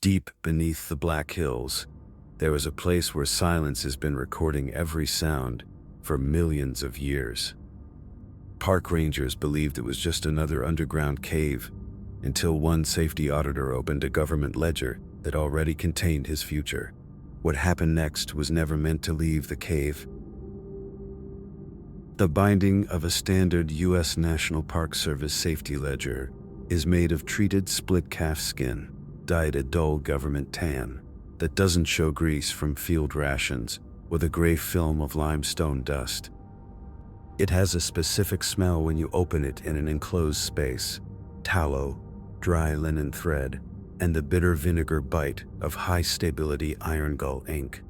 Deep beneath the Black Hills, there was a place where silence has been recording every sound for millions of years. Park rangers believed it was just another underground cave until one safety auditor opened a government ledger that already contained his future. What happened next was never meant to leave the cave. The binding of a standard U.S. National Park Service safety ledger is made of treated split calf skin, dyed a dull government tan that doesn't show grease from field rations with a gray film of limestone dust. It has a specific smell when you open it in an enclosed space: tallow, dry linen thread, and the bitter vinegar bite of high-stability iron gull ink.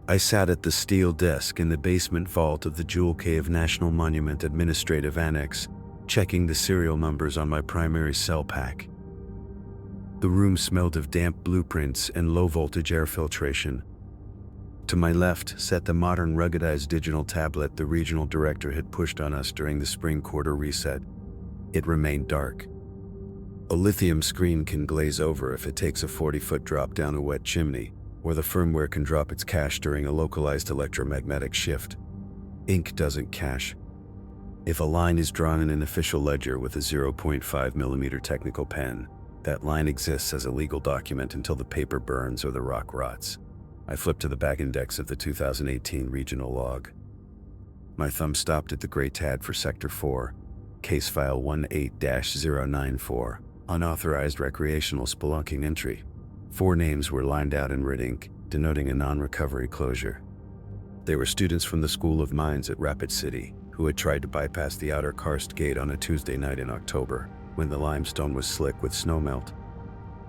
I sat at the steel desk in the basement vault of the Jewel Cave National Monument Administrative Annex, checking the serial numbers on my primary cell pack. The room smelled of damp blueprints and low-voltage air filtration. To my left sat the modern ruggedized digital tablet the regional director had pushed on us during the spring quarter reset. It remained dark. A lithium screen can glaze over if it takes a 40-foot drop down a wet chimney, or the firmware can drop its cache during a localized electromagnetic shift. Ink doesn't cache. If a line is drawn in an official ledger with a 0.5mm technical pen, that line exists as a legal document until the paper burns or the rock rots. I flipped to the back index of the 2018 regional log. My thumb stopped at the gray tab for Sector 4, case file 18-094, unauthorized recreational spelunking entry. 4 names were lined out in red ink, denoting a non-recovery closure. They were students from the School of Mines at Rapid City, who had tried to bypass the outer karst gate on a Tuesday night in October, when the limestone was slick with snowmelt.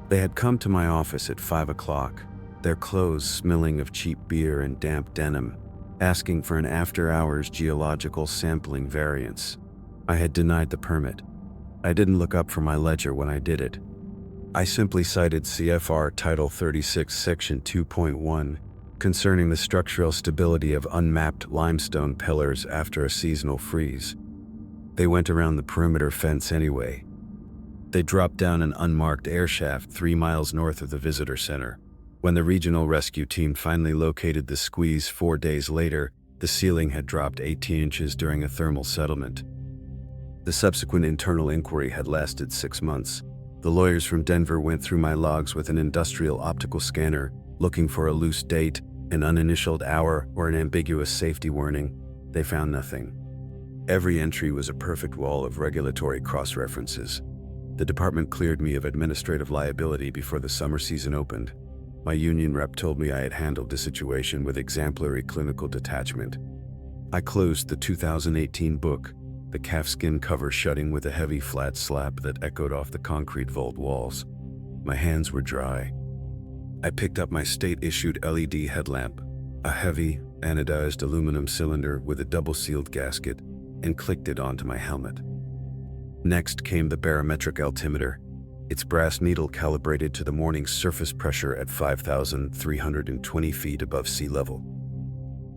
They had come to my office at 5 o'clock, their clothes smelling of cheap beer and damp denim, asking for an after-hours geological sampling variance. I had denied the permit. I didn't look up from my ledger when I did it. I simply cited CFR Title 36, Section 2.1, concerning the structural stability of unmapped limestone pillars after a seasonal freeze. They went around the perimeter fence anyway. They dropped down an unmarked air shaft 3 miles north of the visitor center. When the regional rescue team finally located the squeeze 4 days later, the ceiling had dropped 18 inches during a thermal settlement. The subsequent internal inquiry had lasted 6 months. The lawyers from Denver went through my logs with an industrial optical scanner, looking for a loose date, an uninitialed hour, or an ambiguous safety warning. They found nothing. Every entry was a perfect wall of regulatory cross-references. The department cleared me of administrative liability before the summer season opened. My union rep told me I had handled the situation with exemplary clinical detachment. I closed the 2018 book, the calfskin cover shutting with a heavy flat slap that echoed off the concrete vault walls. My hands were dry. I picked up my state-issued LED headlamp, a heavy, anodized aluminum cylinder with a double-sealed gasket, and clicked it onto my helmet. Next came the barometric altimeter, its brass needle calibrated to the morning's surface pressure at 5,320 feet above sea level.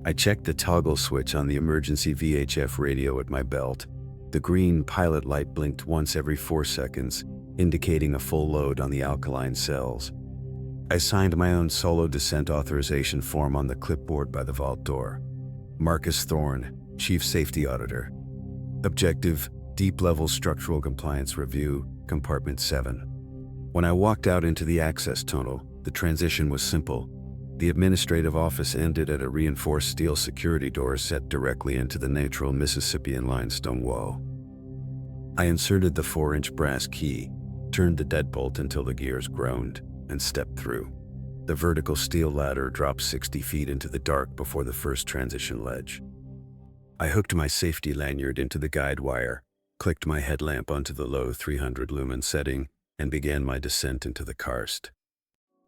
I checked the toggle switch on the emergency VHF radio at my belt. The green pilot light blinked once every 4 seconds, indicating a full load on the alkaline cells. I signed my own solo descent authorization form on the clipboard by the vault door. Marcus Thorne, Chief Safety Auditor. Objective, Deep-Level Structural Compliance Review, Compartment 7. When I walked out into the access tunnel, the transition was simple. The administrative office ended at a reinforced steel security door set directly into the natural Mississippian limestone wall. I inserted the 4-inch brass key, turned the deadbolt until the gears groaned, and stepped through. The vertical steel ladder dropped 60 feet into the dark before the first transition ledge. I hooked my safety lanyard into the guide wire, clicked my headlamp onto the low 300 lumen setting, and began my descent into the karst.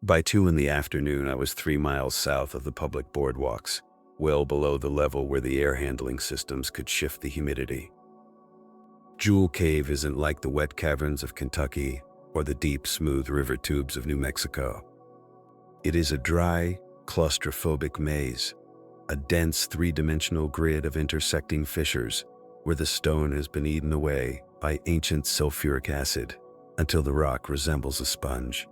By 2 in the afternoon, I was 3 miles south of the public boardwalks, well below the level where the air handling systems could shift the humidity. Jewel Cave isn't like the wet caverns of Kentucky or the deep, smooth river tubes of New Mexico. It is a dry, claustrophobic maze, a dense 3-dimensional grid of intersecting fissures where the stone has been eaten away by ancient sulfuric acid until the rock resembles a sponge.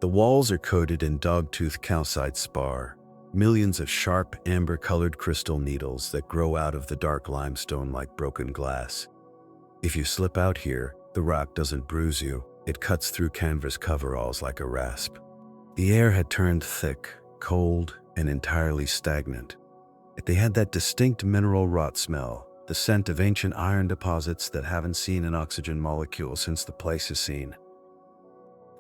The walls are coated in dogtooth calcite spar, millions of sharp, amber-colored crystal needles that grow out of the dark limestone like broken glass. If you slip out here, the rock doesn't bruise you, it cuts through canvas coveralls like a rasp. The air had turned thick, cold, and entirely stagnant. They had that distinct mineral rot smell, the scent of ancient iron deposits that haven't seen an oxygen molecule since the place is seen.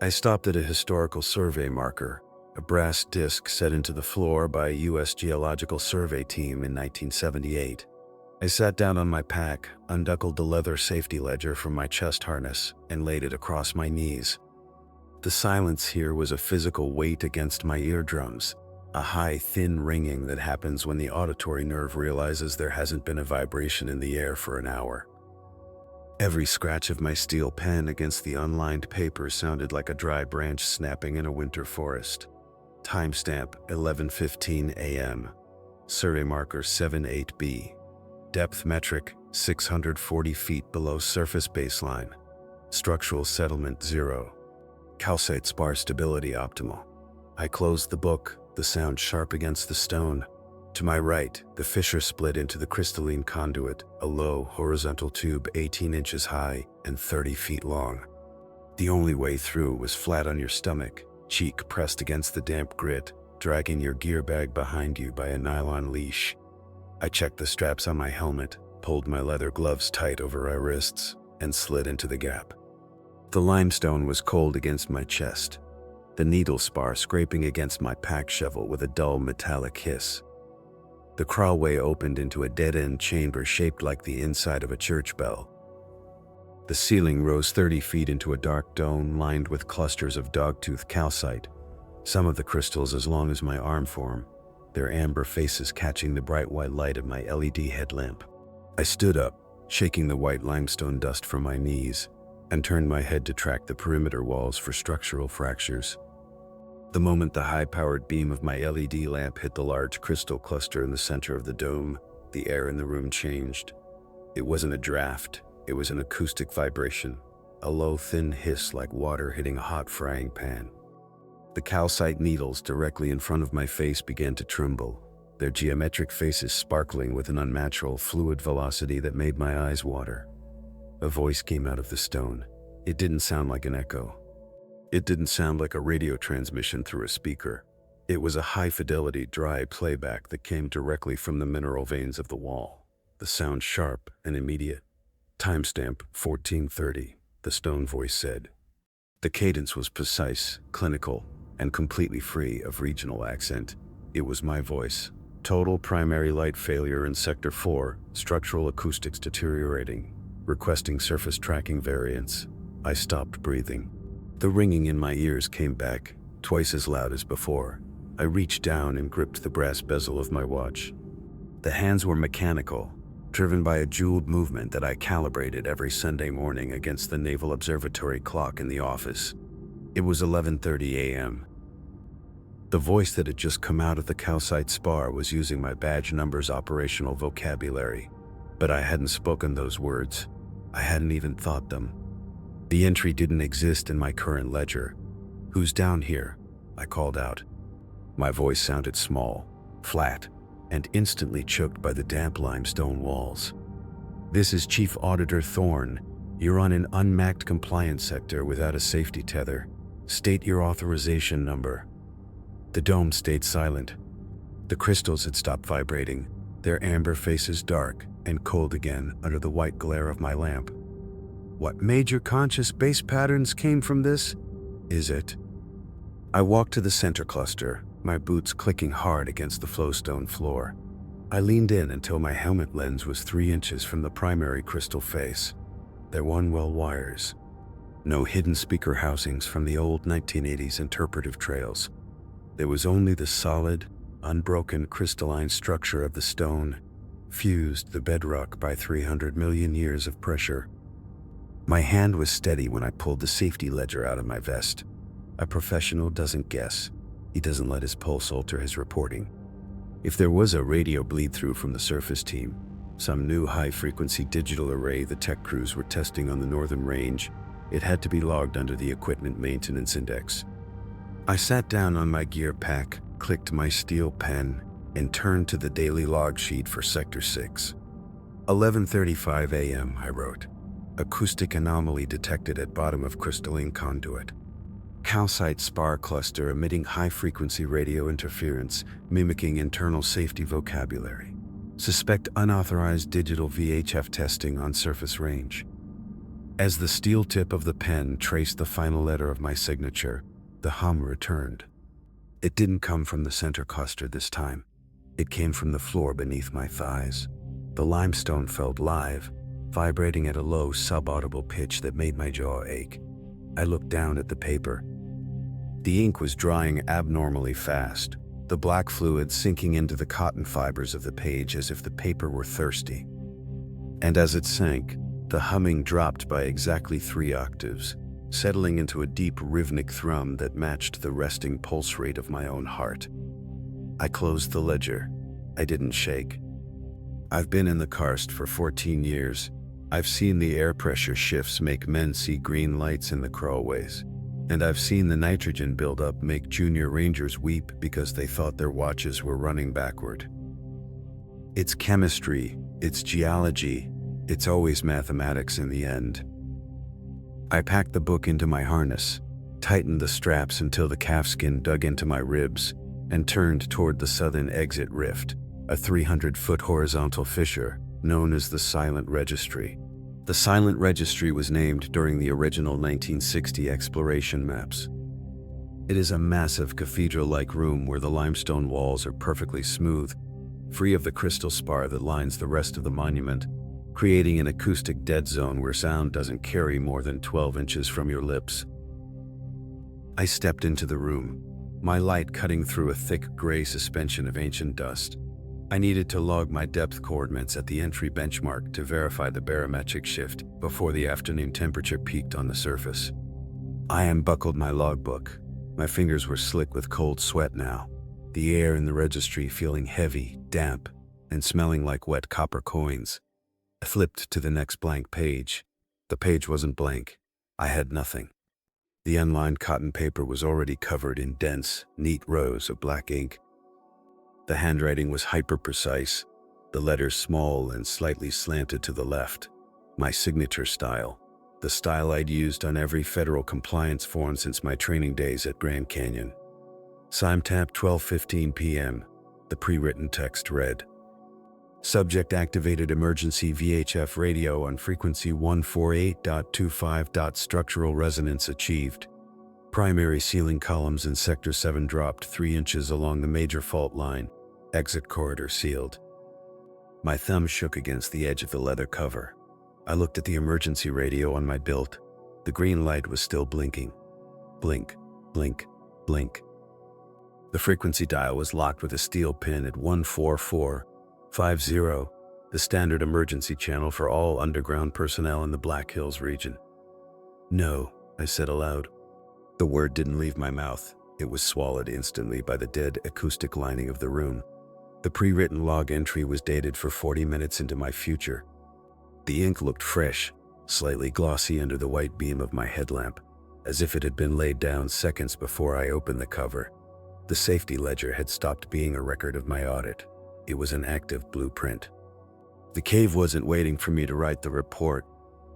I stopped at a historical survey marker, a brass disc set into the floor by a U.S. Geological Survey team in 1978. I sat down on my pack, unbuckled the leather safety ledger from my chest harness, and laid it across my knees. The silence here was a physical weight against my eardrums, a high, thin ringing that happens when the auditory nerve realizes there hasn't been a vibration in the air for an hour. Every scratch of my steel pen against the unlined paper sounded like a dry branch snapping in a winter forest. Timestamp 11:15 a.m. Survey marker 78B. Depth metric 640 feet below surface baseline. Structural settlement 0. Calcite spar stability optimal. I closed the book, the sound sharp against the stone. To my right, the fissure split into the crystalline conduit, a low, horizontal tube 18 inches high and 30 feet long. The only way through was flat on your stomach, cheek pressed against the damp grit, dragging your gear bag behind you by a nylon leash. I checked the straps on my helmet, pulled my leather gloves tight over my wrists, and slid into the gap. The limestone was cold against my chest, the needle spar scraping against my pack shovel with a dull metallic hiss. The crawlway opened into a dead-end chamber shaped like the inside of a church bell. The ceiling rose 30 feet into a dark dome lined with clusters of dogtooth calcite, some of the crystals as long as my arm form, their amber faces catching the bright white light of my LED headlamp. I stood up, shaking the white limestone dust from my knees, and turned my head to track the perimeter walls for structural fractures. The moment the high-powered beam of my LED lamp hit the large crystal cluster in the center of the dome, the air in the room changed. It wasn't a draft, it was an acoustic vibration, a low, thin hiss like water hitting a hot frying pan. The calcite needles directly in front of my face began to tremble, their geometric faces sparkling with an unnatural fluid velocity that made my eyes water. A voice came out of the stone. It didn't sound like an echo. It didn't sound like a radio transmission through a speaker. It was a high-fidelity, dry playback that came directly from the mineral veins of the wall, the sound sharp and immediate. Timestamp 14:30, the stone voice said. The cadence was precise, clinical, and completely free of regional accent. It was my voice. Total primary light failure in Sector 4, structural acoustics deteriorating, requesting surface tracking variants. I stopped breathing. The ringing in my ears came back, twice as loud as before. I reached down and gripped the brass bezel of my watch. The hands were mechanical, driven by a jeweled movement that I calibrated every Sunday morning against the Naval Observatory clock in the office. It was 11:30 a.m. The voice that had just come out of the calcite spar was using my badge number's operational vocabulary, but I hadn't spoken those words. I hadn't even thought them. The entry didn't exist in my current ledger. "Who's down here?" I called out. My voice sounded small, flat, and instantly choked by the damp limestone walls. "This is Chief Auditor Thorne. You're on an unmapped compliance sector without a safety tether. State your authorization number." The dome stayed silent. The crystals had stopped vibrating, their amber faces dark and cold again under the white glare of my lamp. "What major conscious base patterns came from this? Is it?" I walked to the center cluster, my boots clicking hard against the flowstone floor. I leaned in until my helmet lens was 3 inches from the primary crystal face. There were well wires. No hidden speaker housings from the old 1980s interpretive trails. There was only the solid, unbroken crystalline structure of the stone, fused the bedrock by 300 million years of pressure. My hand was steady when I pulled the safety ledger out of my vest. A professional doesn't guess. He doesn't let his pulse alter his reporting. If there was a radio bleed-through from the surface team, some new high-frequency digital array the tech crews were testing on the northern range, it had to be logged under the Equipment Maintenance Index. I sat down on my gear pack, clicked my steel pen, and turned to the daily log sheet for Sector 6. 11:35 a.m., I wrote. Acoustic anomaly detected at bottom of crystalline conduit. Calcite spar cluster emitting high-frequency radio interference, mimicking internal safety vocabulary. Suspect unauthorized digital VHF testing on surface range. As the steel tip of the pen traced the final letter of my signature, the hum returned. It didn't come from the center cluster this time. It came from the floor beneath my thighs. The limestone felt live, vibrating at a low, subaudible pitch that made my jaw ache. I looked down at the paper. The ink was drying abnormally fast, the black fluid sinking into the cotton fibers of the page as if the paper were thirsty. And as it sank, the humming dropped by exactly 3 octaves, settling into a deep rhythmic thrum that matched the resting pulse rate of my own heart. I closed the ledger. I didn't shake. I've been in the karst for 14 years. I've seen the air pressure shifts make men see green lights in the crawlways. And I've seen the nitrogen buildup make junior rangers weep because they thought their watches were running backward. It's chemistry, it's geology, it's always mathematics in the end. I packed the book into my harness, tightened the straps until the calfskin dug into my ribs, and turned toward the southern exit rift, a 300-foot horizontal fissure known as the Silent Registry. The Silent Registry was named during the original 1960 exploration maps. It is a massive cathedral-like room where the limestone walls are perfectly smooth, free of the crystal spar that lines the rest of the monument, creating an acoustic dead zone where sound doesn't carry more than 12 inches from your lips. I stepped into the room, my light cutting through a thick gray suspension of ancient dust. I needed to log my depth coordinates at the entry benchmark to verify the barometric shift before the afternoon temperature peaked on the surface. I unbuckled my logbook. My fingers were slick with cold sweat now, the air in the registry feeling heavy, damp, and smelling like wet copper coins. I flipped to the next blank page. The page wasn't blank. I had nothing. The unlined cotton paper was already covered in dense, neat rows of black ink. The handwriting was hyper-precise, the letters small and slightly slanted to the left. My signature style, the style I'd used on every federal compliance form since my training days at Grand Canyon. Simtap 12:15 p.m., the pre-written text read. Subject activated emergency VHF radio on frequency 148.25. Structural resonance achieved. Primary ceiling columns in Sector 7 dropped 3 inches along the major fault line. Exit corridor sealed. My thumb shook against the edge of the leather cover. I looked at the emergency radio on my belt. The green light was still blinking. Blink, blink, blink. The frequency dial was locked with a steel pin at 14450, the standard emergency channel for all underground personnel in the Black Hills region. No, I said aloud. The word didn't leave my mouth. It was swallowed instantly by the dead acoustic lining of the room. The pre-written log entry was dated for 40 minutes into my future. The ink looked fresh, slightly glossy under the white beam of my headlamp, as if it had been laid down seconds before I opened the cover. The safety ledger had stopped being a record of my audit. It was an active blueprint. The cave wasn't waiting for me to write the report.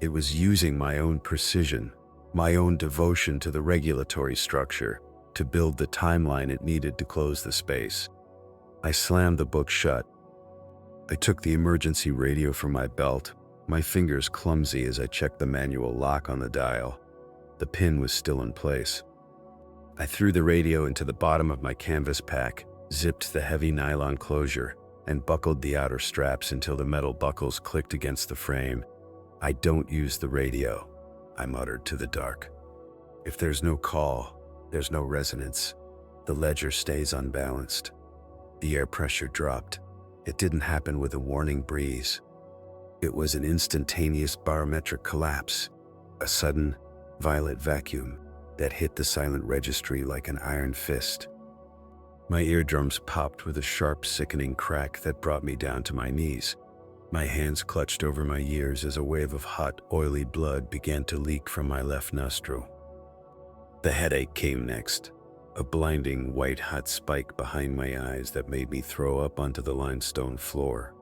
It was using my own precision, my own devotion to the regulatory structure, to build the timeline it needed to close the space. I slammed the book shut. I took the emergency radio from my belt, my fingers clumsy as I checked the manual lock on the dial. The pin was still in place. I threw the radio into the bottom of my canvas pack, zipped the heavy nylon closure, and buckled the outer straps until the metal buckles clicked against the frame. I don't use the radio, I muttered to the dark. If there's no call, there's no resonance. The ledger stays unbalanced. The air pressure dropped. It didn't happen with a warning breeze. It was an instantaneous barometric collapse, a sudden, violet vacuum that hit the silent registry like an iron fist. My eardrums popped with a sharp, sickening crack that brought me down to my knees. My hands clutched over my ears as a wave of hot, oily blood began to leak from my left nostril. The headache came next. a blinding white-hot spike behind my eyes that made me throw up onto the limestone floor.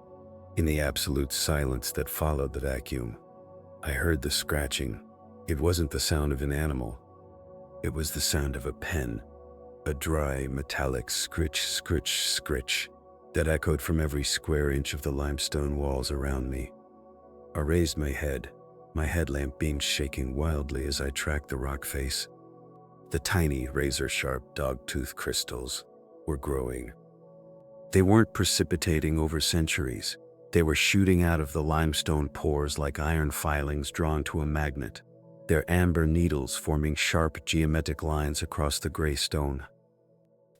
In the absolute silence that followed the vacuum, I heard the scratching. It wasn't the sound of an animal. It was the sound of a pen, a dry, metallic scritch, scritch, scritch that echoed from every square inch of the limestone walls around me. I raised my head, my headlamp beam shaking wildly as I tracked the rock face. The tiny, razor-sharp dog-tooth crystals were growing. They weren't precipitating over centuries. They were shooting out of the limestone pores like iron filings drawn to a magnet, their amber needles forming sharp geometric lines across the gray stone.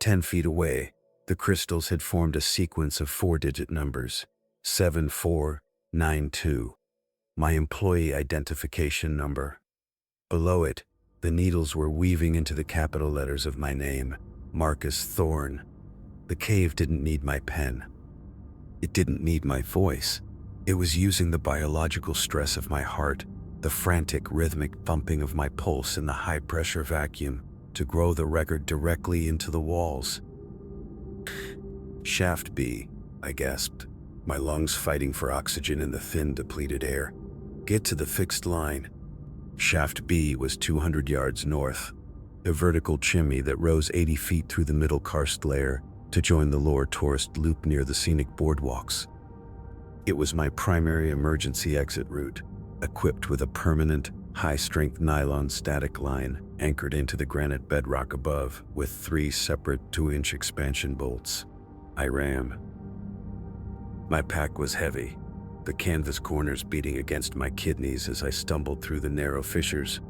10 feet away, the crystals had formed a sequence of 4-digit numbers, 7492, my employee identification number. Below it, the needles were weaving into the capital letters of my name, Marcus Thorne. The cave didn't need my pen. It didn't need my voice. It was using the biological stress of my heart, the frantic rhythmic thumping of my pulse in the high-pressure vacuum, to grow the record directly into the walls. Shaft B, I gasped, my lungs fighting for oxygen in the thin, depleted air. Get to the fixed line. Shaft B was 200 yards north, a vertical chimney that rose 80 feet through the middle karst layer to join the lower tourist loop near the scenic boardwalks. It was my primary emergency exit route, equipped with a permanent, high-strength nylon static line anchored into the granite bedrock above with 3 separate 2-inch expansion bolts. I ran. My pack was heavy, the canvas corners beating against my kidneys as I stumbled through the narrow fissures.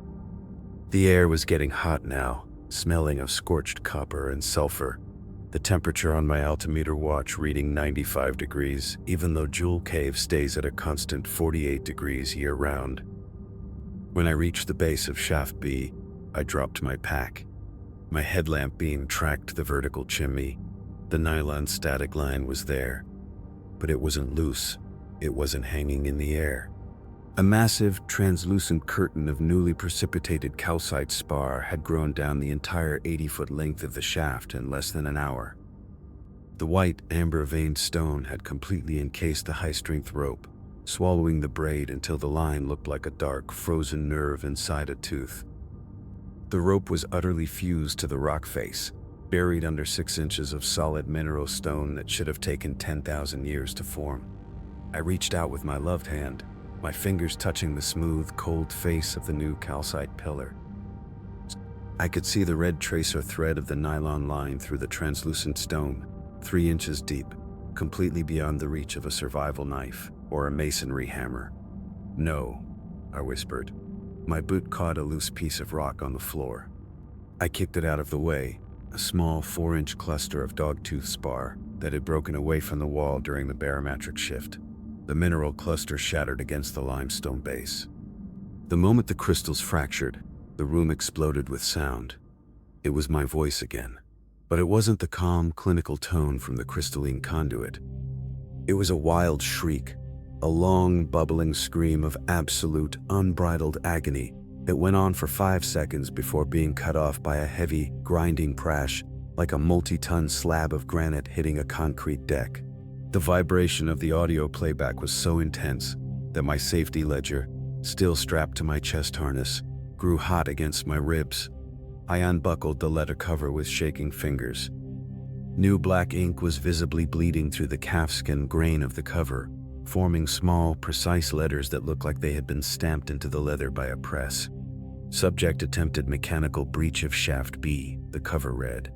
The air was getting hot now, smelling of scorched copper and sulfur, the temperature on my altimeter watch reading 95 degrees, even though Jewel Cave stays at a constant 48 degrees year-round. When I reached the base of Shaft B, I dropped my pack. My headlamp beam tracked the vertical chimney. The nylon static line was there, but it wasn't loose. It wasn't hanging in the air. A massive, translucent curtain of newly precipitated calcite spar had grown down the entire 80-foot length of the shaft in less than an hour. The white, amber-veined stone had completely encased the high-strength rope, swallowing the braid until the line looked like a dark, frozen nerve inside a tooth. The rope was utterly fused to the rock face, buried under 6 inches of solid mineral stone that should have taken 10,000 years to form. I reached out with my loved hand, my fingers touching the smooth, cold face of the new calcite pillar. I could see the red tracer thread of the nylon line through the translucent stone, 3 inches deep, completely beyond the reach of a survival knife or a masonry hammer. "No," I whispered. My boot caught a loose piece of rock on the floor. I kicked it out of the way, a small 4-inch cluster of dogtooth spar that had broken away from the wall during the barometric shift. The mineral cluster shattered against the limestone base. The moment the crystals fractured, the room exploded with sound. It was my voice again, but it wasn't the calm, clinical tone from the crystalline conduit. It was a wild shriek, a long, bubbling scream of absolute, unbridled agony that went on for 5 seconds before being cut off by a heavy, grinding crash, like a multi-ton slab of granite hitting a concrete deck. The vibration of the audio playback was so intense that my safety ledger, still strapped to my chest harness, grew hot against my ribs. I unbuckled the letter cover with shaking fingers. New black ink was visibly bleeding through the calfskin grain of the cover, forming small, precise letters that looked like they had been stamped into the leather by a press. Subject: attempted mechanical breach of shaft B, the cover read.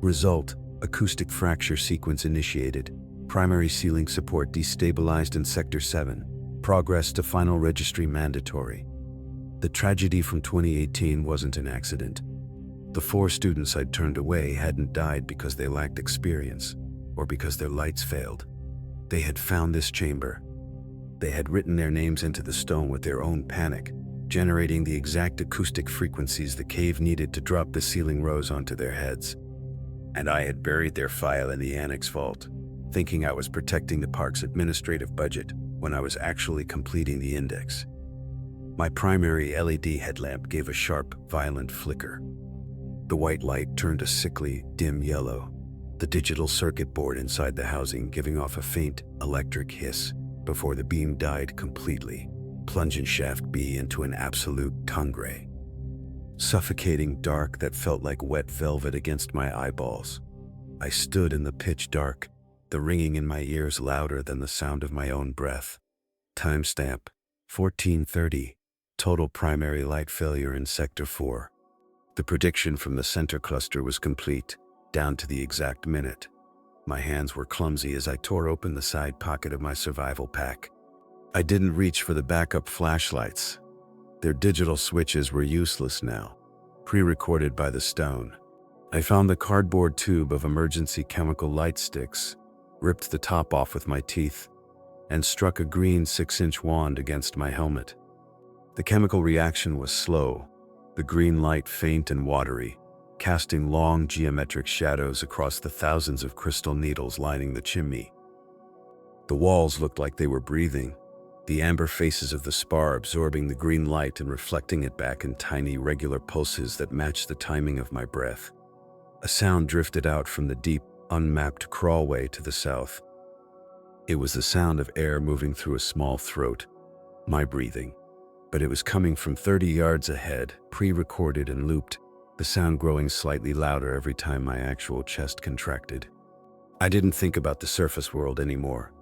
Result: acoustic fracture sequence initiated. Primary ceiling support destabilized in Sector 7. Progress to final registry mandatory. The tragedy from 2018 wasn't an accident. The 4 students I'd turned away hadn't died because they lacked experience or because their lights failed. They had found this chamber. They had written their names into the stone with their own panic, generating the exact acoustic frequencies the cave needed to drop the ceiling rose onto their heads. And I had buried their file in the annex vault, thinking I was protecting the park's administrative budget when I was actually completing the index. My primary LED headlamp gave a sharp, violent flicker. The white light turned a sickly, dim yellow, the digital circuit board inside the housing giving off a faint electric hiss before the beam died completely, plunging Shaft B into an absolute tundra. Suffocating dark that felt like wet velvet against my eyeballs. I stood in the pitch dark, the ringing in my ears louder than the sound of my own breath. Timestamp 14:30. Total primary light failure in Sector 4. The prediction from the center cluster was complete, down to the exact minute. My hands were clumsy as I tore open the side pocket of my survival pack. I didn't reach for the backup flashlights. Their digital switches were useless now, pre-recorded by the stone. I found the cardboard tube of emergency chemical light sticks, ripped the top off with my teeth, and struck a green 6-inch wand against my helmet. The chemical reaction was slow, the green light faint and watery, casting long geometric shadows across the thousands of crystal needles lining the chimney. The walls looked like they were breathing, the amber faces of the spar absorbing the green light and reflecting it back in tiny, regular pulses that matched the timing of my breath. A sound drifted out from the deep, unmapped crawlway to the south. It was the sound of air moving through a small throat, my breathing. But it was coming from 30 yards ahead, pre-recorded and looped, the sound growing slightly louder every time my actual chest contracted. I didn't think about the surface world anymore.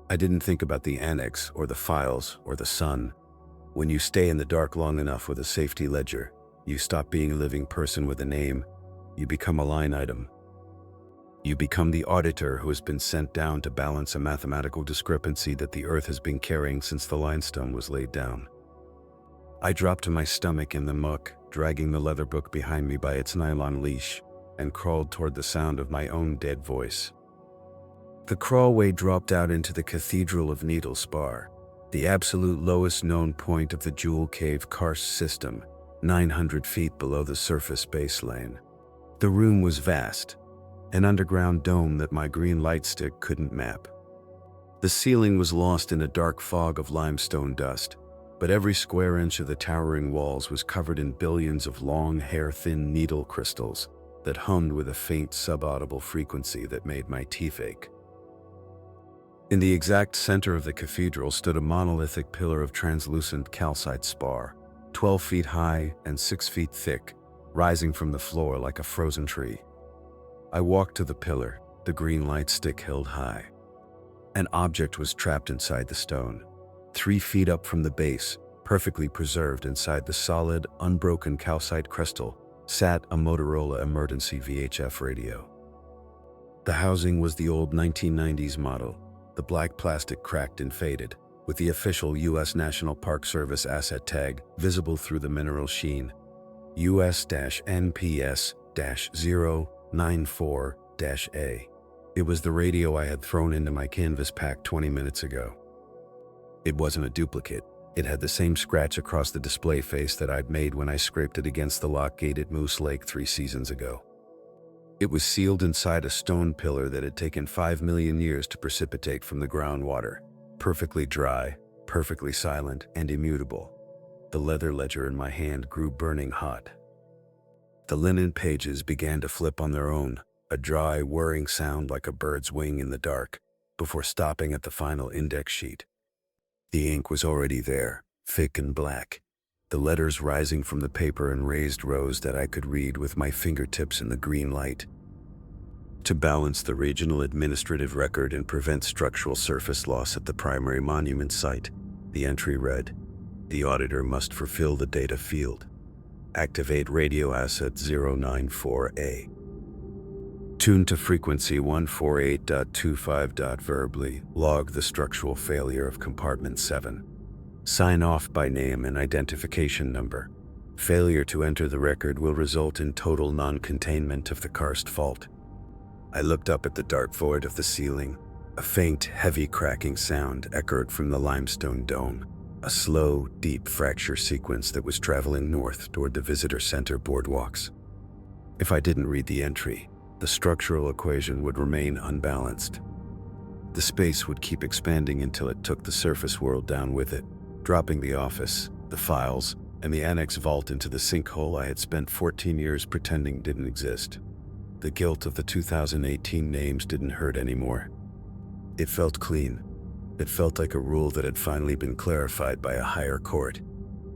I didn't think about the annex or the files or the sun. When you stay in the dark long enough with a safety ledger, you stop being a living person with a name. You become a line item. You become the auditor who has been sent down to balance a mathematical discrepancy that the earth has been carrying since the limestone was laid down. I dropped to my stomach in the muck, dragging the leather book behind me by its nylon leash, and crawled toward the sound of my own dead voice. The crawlway dropped out into the Cathedral of Needle Spar, the absolute lowest known point of the Jewel Cave karst system, 900 feet below the surface baseline. The room was vast, an underground dome that my green light stick couldn't map. The ceiling was lost in a dark fog of limestone dust, but every square inch of the towering walls was covered in billions of long, hair-thin needle crystals that hummed with a faint, subaudible frequency that made my teeth ache. In the exact center of the cathedral stood a monolithic pillar of translucent calcite spar, 12 feet high and 6 feet thick, rising from the floor like a frozen tree. I walked to the pillar, the green light stick held high. An object was trapped inside the stone. 3 feet up from the base, perfectly preserved inside the solid, unbroken calcite crystal, sat a Motorola emergency VHF radio. The housing was the old 1990s model, the black plastic cracked and faded, with the official U.S. National Park Service asset tag visible through the mineral sheen, US-NPS-094-A. It was the radio I had thrown into my canvas pack 20 minutes ago. It wasn't a duplicate. It had the same scratch across the display face that I'd made when I scraped it against the lock gate at Moose Lake 3 seasons ago. It was sealed inside a stone pillar that had taken 5 million years to precipitate from the groundwater, perfectly dry, perfectly silent, and immutable. The leather ledger in my hand grew burning hot. The linen pages began to flip on their own, a dry, whirring sound like a bird's wing in the dark, before stopping at the final index sheet. The ink was already there, thick and black, the letters rising from the paper in raised rows that I could read with my fingertips in the green light. To balance the regional administrative record and prevent structural surface loss at the primary monument site, the entry read, "The auditor must fulfill the data field. Activate radio asset 094A. Tune to frequency 148.25. Verbally log the structural failure of compartment 7. Sign off by name and identification number. Failure to enter the record will result in total non-containment of the karst fault." I looked up at the dark void of the ceiling. A faint, heavy cracking sound echoed from the limestone dome, a slow, deep fracture sequence that was traveling north toward the visitor center boardwalks. If I didn't read the entry, the structural equation would remain unbalanced. The space would keep expanding until it took the surface world down with it, dropping the office, the files, and the annex vault into the sinkhole I had spent 14 years pretending didn't exist. The guilt of the 2018 names didn't hurt anymore. It felt clean. It felt like a rule that had finally been clarified by a higher court.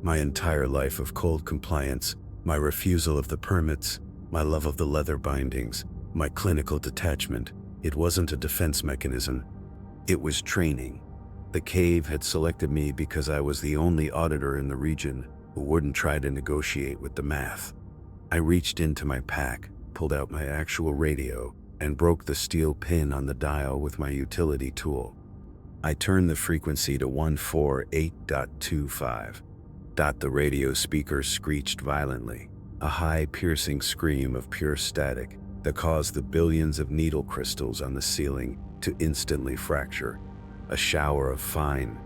My entire life of cold compliance, my refusal of the permits, my love of the leather bindings, my clinical detachment, it wasn't a defense mechanism. It was training. The cave had selected me because I was the only auditor in the region who wouldn't try to negotiate with the math. I reached into my pack, pulled out my actual radio, and broke the steel pin on the dial with my utility tool. I turned the frequency to 148.25. The radio speaker screeched violently, a high piercing scream of pure static that caused the billions of needle crystals on the ceiling to instantly fracture, a shower of fine,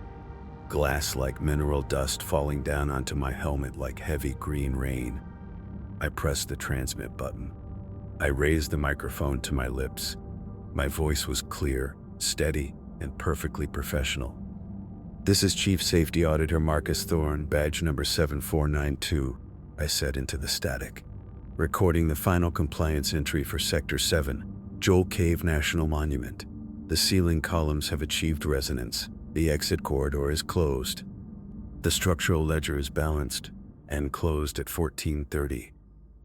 glass-like mineral dust falling down onto my helmet like heavy green rain. I pressed the transmit button. I raised the microphone to my lips. My voice was clear, steady, and perfectly professional. "This is Chief Safety Auditor Marcus Thorne, badge number 7492, I said into the static. "Recording the final compliance entry for Sector 7, Joel Cave National Monument. The ceiling columns have achieved resonance. The exit corridor is closed. The structural ledger is balanced and closed at 1430.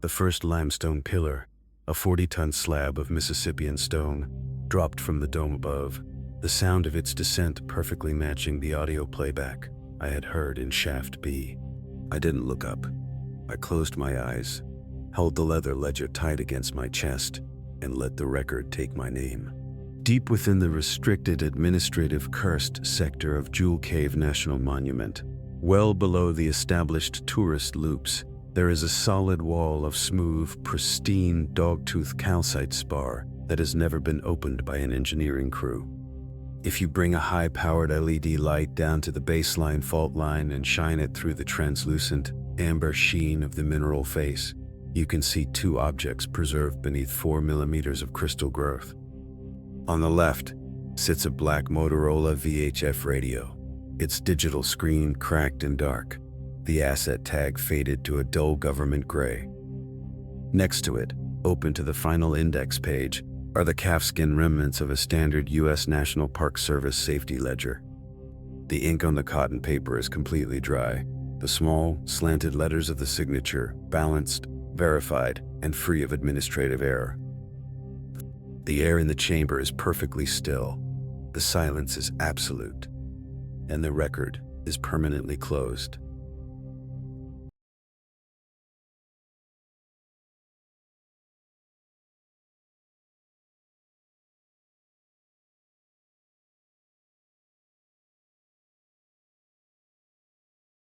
The first limestone pillar, a 40-ton slab of Mississippian stone, dropped from the dome above, the sound of its descent perfectly matching the audio playback I had heard in Shaft B. I didn't look up. I closed my eyes, held the leather ledger tight against my chest, and let the record take my name. Deep within the restricted administrative cursed sector of Jewel Cave National Monument, well below the established tourist loops, there is a solid wall of smooth, pristine, dogtooth calcite spar that has never been opened by an engineering crew. If you bring a high-powered LED light down to the baseline fault line and shine it through the translucent, amber sheen of the mineral face, you can see two objects preserved beneath 4 millimeters of crystal growth. On the left sits a black Motorola VHF radio, its digital screen cracked and dark, the asset tag faded to a dull government gray. Next to it, open to the final index page, are the calfskin remnants of a standard U.S. National Park Service safety ledger. The ink on the cotton paper is completely dry, the small, slanted letters of the signature balanced, verified, and free of administrative error. The air in the chamber is perfectly still, the silence is absolute, and the record is permanently closed.